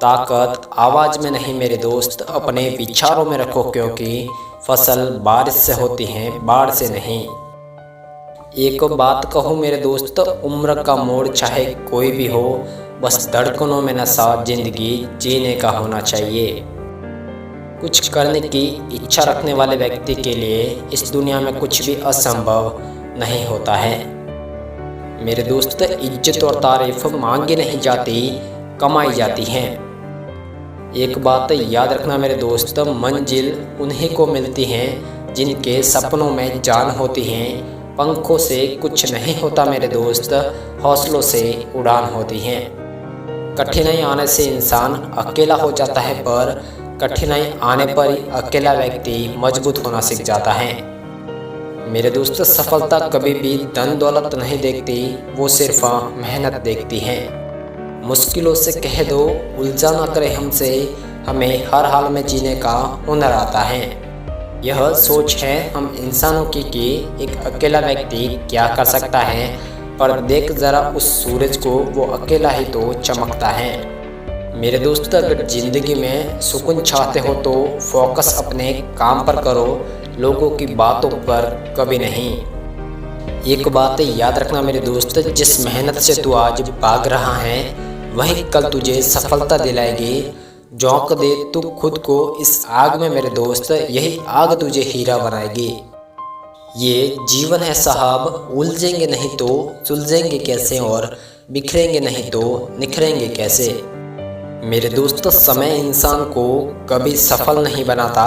ताकत आवाज़ में नहीं मेरे दोस्त, अपने विचारों में रखो, क्योंकि फसल बारिश से होती है, बाढ़ से नहीं। एक बात कहूँ मेरे दोस्त, उम्र का मोड़ चाहे कोई भी हो, बस धड़कनों में नशा जिंदगी जीने का होना चाहिए। कुछ करने की इच्छा रखने वाले व्यक्ति के लिए इस दुनिया में कुछ भी असंभव नहीं होता है। मेरे दोस्त, इज्जत और तारीफ मांगी नहीं जाती, कमाई जाती है। एक बात याद रखना मेरे दोस्त, मंजिल उन्हीं को मिलती है जिनके सपनों में जान होती है। पंखों से कुछ नहीं होता मेरे दोस्त, हौसलों से उड़ान होती है। कठिनाई आने से इंसान अकेला हो जाता है, पर कठिनाई आने पर अकेला व्यक्ति मजबूत होना सीख जाता है। मेरे दोस्त, सफलता कभी भी धन दौलत नहीं देखती, वो सिर्फ मेहनत देखती है। मुश्किलों से कह दो उलझा ना करे हमसे, हमें हर हाल में जीने का हुनर आता है। यह सोच है हम इंसानों की कि एक अकेला व्यक्ति क्या कर सकता है, पर देख जरा उस सूरज को, वो अकेला ही तो चमकता है। मेरे दोस्त, अगर जिंदगी में सुकून चाहते हो तो फोकस अपने काम पर करो, लोगों की बातों पर कभी नहीं। एक बात याद रखना मेरे दोस्त, जिस मेहनत से तू आज भाग रहा है वही कल तुझे सफलता दिलाएगी। झोंक दे तू खुद को इस आग में मेरे दोस्त, यही आग तुझे हीरा बनाएगी। ये जीवन है साहब, उलझेंगे नहीं तो सुलझेंगे कैसे, और बिखरेंगे नहीं तो निखरेंगे कैसे। मेरे दोस्त, समय इंसान को कभी सफल नहीं बनाता,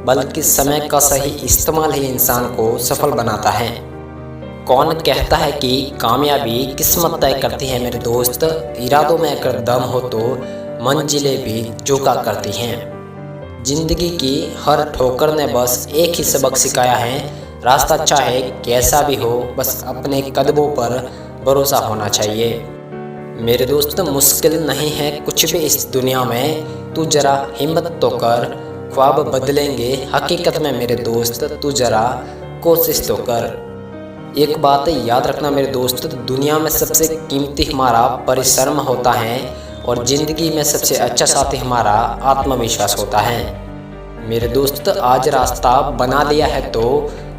बल्कि समय का सही इस्तेमाल ही इंसान को सफल बनाता है। कौन कहता है कि कामयाबी किस्मत तय करती है मेरे दोस्त, इरादों में अगर दम हो तो मंजिलें भी झुका करती हैं। जिंदगी की हर ठोकर ने बस एक ही सबक सिखाया है, रास्ता चाहे कैसा भी हो, बस अपने कदमों पर भरोसा होना चाहिए। मेरे दोस्त, मुश्किल नहीं है कुछ भी इस दुनिया में, तू जरा हिम्मत तो कर, ख्वाब बदलेंगे हकीकत में मेरे दोस्त, तू जरा कोशिश तो कर। एक बात याद रखना मेरे दोस्त, दुनिया में सबसे कीमती हमारा परिश्रम होता है, और जिंदगी में सबसे अच्छा साथी हमारा आत्मविश्वास होता है। मेरे दोस्त, आज रास्ता बना लिया है तो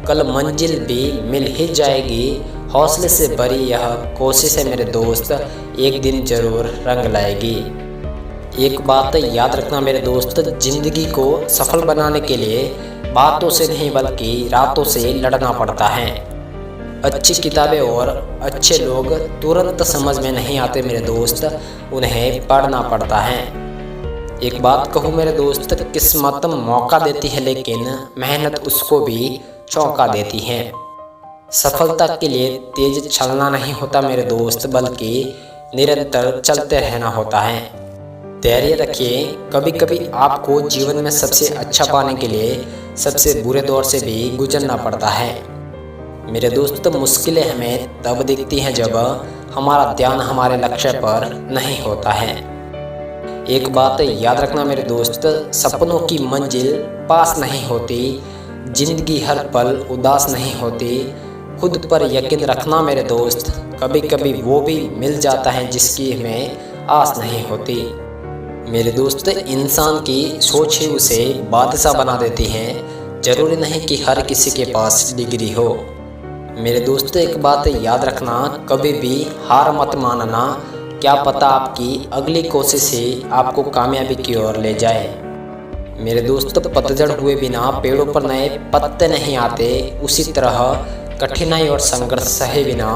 कल मंजिल भी मिल ही जाएगी। हौसले से भरी यह कोशिश है मेरे दोस्त, एक दिन जरूर रंग लाएगी। एक बात याद रखना मेरे दोस्त, जिंदगी को सफल बनाने के लिए बातों से नहीं बल्कि रातों से लड़ना पड़ता है। अच्छी किताबें और अच्छे लोग तुरंत समझ में नहीं आते मेरे दोस्त, उन्हें पढ़ना पड़ता है। एक बात कहूँ मेरे दोस्त, किस्मत मौका देती है लेकिन मेहनत उसको भी चौंका देती है। सफलता के लिए तेज चलना नहीं होता मेरे दोस्त, बल्कि निरंतर चलते रहना होता है। धैर्य रखिए, कभी कभी आपको जीवन में सबसे अच्छा पाने के लिए सबसे बुरे दौर से भी गुजरना पड़ता है। मेरे दोस्त, मुश्किलें हमें तब दिखती हैं जब हमारा ध्यान हमारे लक्ष्य पर नहीं होता है। एक बात याद रखना मेरे दोस्त, सपनों की मंजिल पास नहीं होती, जिंदगी हर पल उदास नहीं होती। खुद पर यकीन रखना मेरे दोस्त, कभी कभी वो भी मिल जाता है जिसकी हमें आस नहीं होती। मेरे दोस्त, इंसान की सोच ही उसे बादशाह बना देती है, जरूरी नहीं कि हर किसी के पास डिग्री हो। मेरे दोस्त, एक बात याद रखना, कभी भी हार मत मानना, क्या पता आपकी अगली कोशिश ही आपको कामयाबी की ओर ले जाए। मेरे दोस्त, पतझड़ हुए बिना पेड़ों पर नए पत्ते नहीं आते, उसी तरह कठिनाई और संघर्ष सहे बिना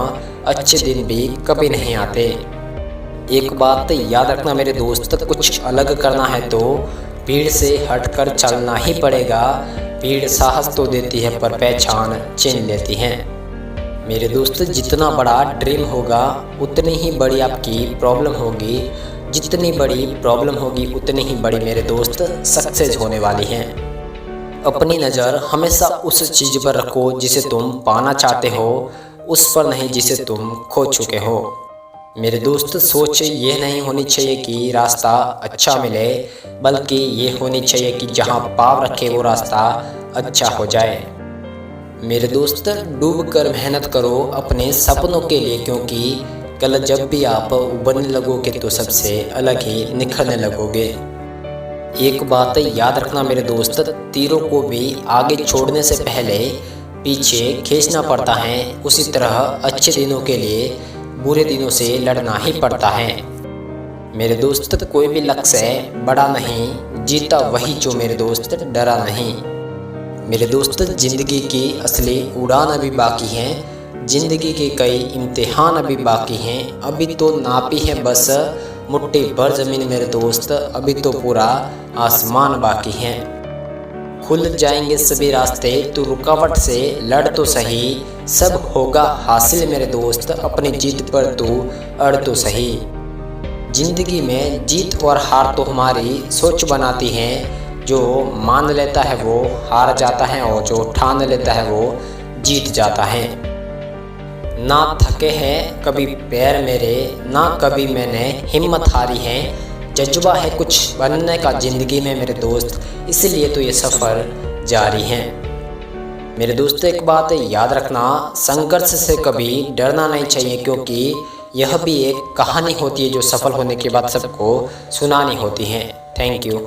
अच्छे दिन भी कभी नहीं आते। एक बात याद रखना मेरे दोस्त, कुछ अलग करना है तो भीड़ से हटकर चलना ही पड़ेगा। भीड़ साहस तो देती है पर पहचान छीन लेती है। मेरे दोस्त, जितना बड़ा ड्रीम होगा उतनी ही बड़ी आपकी प्रॉब्लम होगी, जितनी बड़ी प्रॉब्लम होगी उतनी ही बड़ी मेरे दोस्त सक्सेस होने वाली है। अपनी नज़र हमेशा उस चीज़ पर रखो जिसे तुम पाना चाहते हो, उस पर नहीं जिसे तुम खो चुके हो। मेरे दोस्त, सोच ये नहीं होनी चाहिए कि रास्ता अच्छा मिले, बल्कि ये होनी चाहिए कि जहाँ पाँव रखे वो रास्ता अच्छा हो जाए। मेरे दोस्त, डूब कर मेहनत करो अपने सपनों के लिए, क्योंकि कल जब भी आप उभरने लगोगे तो सबसे अलग ही निखरने लगोगे। एक बात याद रखना मेरे दोस्त, तीरों को भी आगे छोड़ने से पहले पीछे खींचना पड़ता है, उसी तरह अच्छे दिनों के लिए बुरे दिनों से लड़ना ही पड़ता है। मेरे दोस्त कोई भी लक्ष्य बड़ा नहीं, जीता वही जो मेरे दोस्त डरा नहीं। मेरे दोस्त जिंदगी की असली उड़ान अभी बाकी है, जिंदगी के कई इम्तिहान अभी बाकी हैं। अभी तो नापी है बस मुट्ठी भर जमीन मेरे दोस्त, अभी तो पूरा आसमान बाकी है। खुल जाएंगे सभी रास्ते, तू रुकावट से लड़ तो सही, सब होगा हासिल मेरे दोस्त, अपनी जीत पर तू अड़ तो सही। जिंदगी में जीत और हार तो हमारी सोच बनाती है, जो मान लेता है वो हार जाता है और जो ठान लेता है वो जीत जाता है। ना थके हैं कभी पैर मेरे, ना कभी मैंने हिम्मत हारी है, जज्बा है कुछ बनने का ज़िंदगी में मेरे दोस्त, इसलिए तो ये सफ़र जारी है। मेरे दोस्त एक बात याद रखना, संघर्ष से कभी डरना नहीं चाहिए, क्योंकि यह भी एक कहानी होती है जो सफल होने के बाद सबको सुनानी होती है। Thank you.